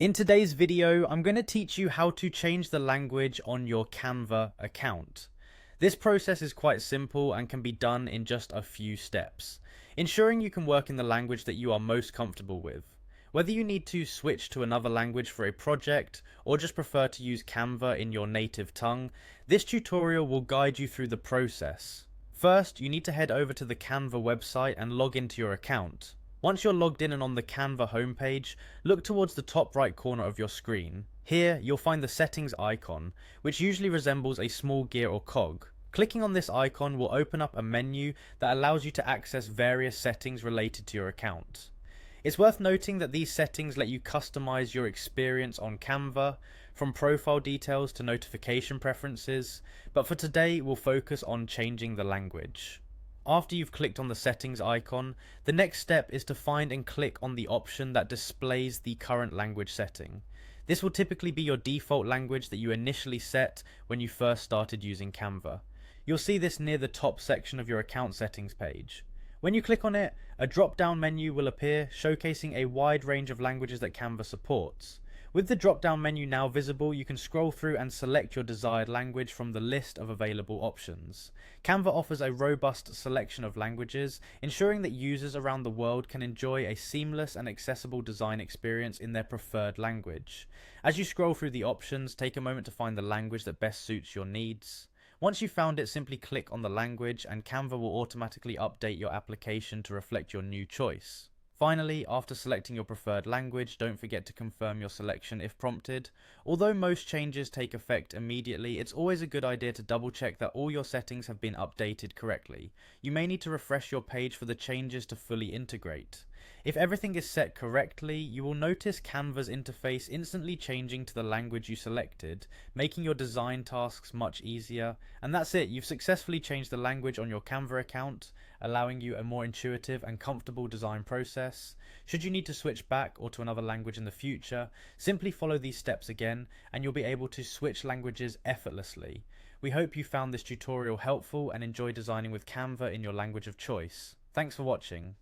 In today's video, I'm going to teach you how to change the language on your Canva account. This process is quite simple and can be done in just a few steps, ensuring you can work in the language that you are most comfortable with. Whether you need to switch to another language for a project or just prefer to use Canva in your native tongue, this tutorial will guide you through the process. First, you need to head over to the Canva website and log into your account. Once you're logged in and on the Canva homepage, look towards the top right corner of your screen. Here, you'll find the settings icon, which usually resembles a small gear or cog. Clicking on this icon will open up a menu that allows you to access various settings related to your account. It's worth noting that these settings let you customize your experience on Canva, from profile details to notification preferences, but for today we'll focus on changing the language. After you've clicked on the settings icon, the next step is to find and click on the option that displays the current language setting. This will typically be your default language that you initially set when you first started using Canva. You'll see this near the top section of your account settings page. When you click on it, a drop-down menu will appear showcasing a wide range of languages that Canva supports. With the drop-down menu now visible, you can scroll through and select your desired language from the list of available options. Canva offers a robust selection of languages, ensuring that users around the world can enjoy a seamless and accessible design experience in their preferred language. As you scroll through the options, take a moment to find the language that best suits your needs. Once you've found it, simply click on the language and Canva will automatically update your application to reflect your new choice. Finally, after selecting your preferred language, don't forget to confirm your selection if prompted. Although most changes take effect immediately, it's always a good idea to double check that all your settings have been updated correctly. You may need to refresh your page for the changes to fully integrate. If everything is set correctly, you will notice Canva's interface instantly changing to the language you selected, making your design tasks much easier. And that's it, you've successfully changed the language on your Canva account, allowing you a more intuitive and comfortable design process. Should you need to switch back or to another language in the future, simply follow these steps again and you'll be able to switch languages effortlessly. We hope you found this tutorial helpful and enjoy designing with Canva in your language of choice. Thanks for watching.